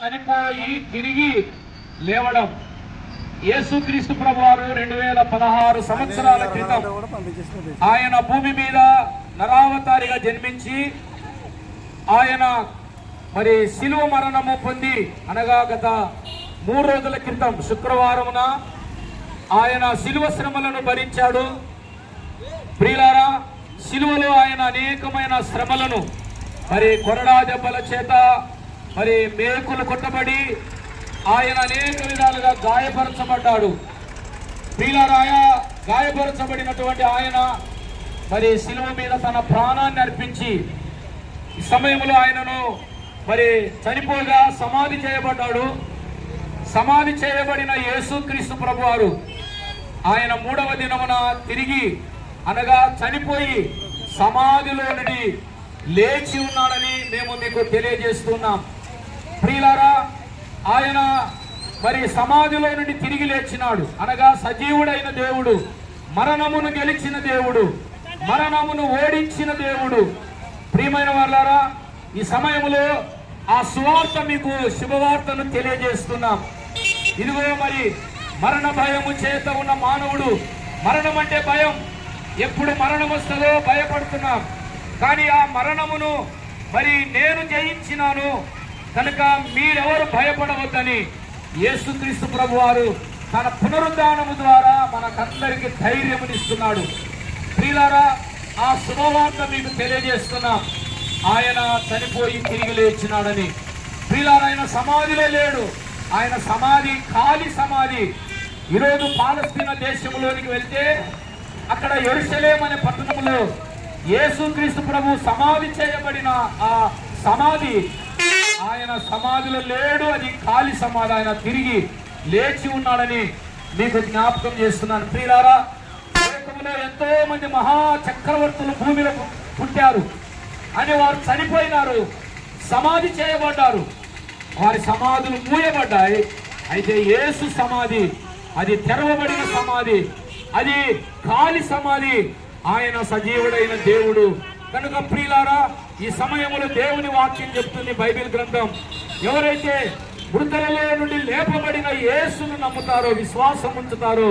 చనిపోయి తిరిగి లేవడం యేసుక్రీస్తు ప్రభువారు 2016 సంవత్సరాల క్రితం ఆయన భూమి మీద నరావతారిగా జన్మించి ఆయన మరి శిలువ మరణము పొంది అనగా గత 3 రోజుల క్రితం శుక్రవారమున ఆయన శిలువ శ్రమలను భరించాడు. ప్రియులారా, శిలువలో ఆయన అనేకమైన శ్రమలను మరి కొరడా దెబ్బల చేత మరి మేకులు కొట్టబడి ఆయన అనేక విధాలుగా గాయపరచబడ్డాడు. ప్రియులారా, గాయపరచబడినటువంటి ఆయన మరి శిలువ మీద తన ప్రాణాన్ని అర్పించి ఈ సమయంలో ఆయనను మరి చనిపోగా సమాధి చేయబడ్డాడు. సమాధి చేయబడిన యేసుక్రీస్తు ప్రభువారు ఆయన 3వ దినమున తిరిగి అనగా చనిపోయి సమాధిలో నుండి లేచి ఉన్నాడని మేము మీకు తెలియజేస్తున్నాం. ప్రియులారా, ఆయన మరి సమాధిలో నుండి తిరిగి లేచినాడు అనగా సజీవుడైన దేవుడు, మరణమును గెలిచిన దేవుడు, మరణమును ఓడించిన దేవుడు. ప్రియమైన వారులారా, ఈ సమయంలో ఆ సువార్త మీకు శుభవార్తను తెలియజేస్తున్నాం. ఇదిగో మరి మరణ భయము చేత ఉన్న మానవుడు, మరణం అంటే భయం, ఎప్పుడు మరణం వస్తుందో భయపడుతున్నాం. కానీ ఆ మరణమును మరి నేను జయించినాను కనుక మీరెవరు భయపడవద్దని యేసుక్రీస్తు ప్రభువారు తన పునరుద్ధానము ద్వారా మనకందరికి ధైర్యమునిస్తున్నాడు. ప్రియులారా, ఆ శుభవార్త మీకు తెలియజేస్తున్నాం. ఆయన చనిపోయి తిరిగి లేచినాడని. ప్రియులారా, ఆయన సమాధిలో లేడు, ఆయన సమాధి ఖాళీ సమాధి. ఈరోజు పాలస్తీనా దేశంలోనికి వెళ్తే అక్కడ యెరూషలేము అనే పట్టణంలో యేసుక్రీస్తు ప్రభు సమాధి చేయబడిన ఆ సమాధి ఆయన సమాధిలో లేడు, అది ఖాళీ సమాధి. ఆయన తిరిగి లేచి ఉన్నాడని మీకు జ్ఞాపకం చేస్తున్నాను. ప్రియులారా, లోకంలో ఎంతో మంది మహా చక్రవర్తులు భూమిలో పుట్టారు అని వారు చనిపోయినారు, సమాధి చేయబడ్డారు, వారి సమాధులు మూయబడ్డాయి. అయితే యేసు సమాధి అది తెరవబడిన సమాధి, అది ఖాళీ సమాధి. ఆయన సజీవుడైన దేవుడు కనుక ప్రియులారా, ఈ సమయంలో దేవుని వాక్యం చెప్తుంది బైబిల్ గ్రంథం, ఎవరైతే మృతులలో నుండి లేపబడిన యేసును నమ్ముతారో, విశ్వాసం ఉంచుతారో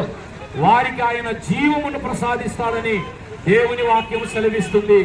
వారికి ఆయన జీవమును ప్రసాదిస్తాడని దేవుని వాక్యం సెలవిస్తుంది.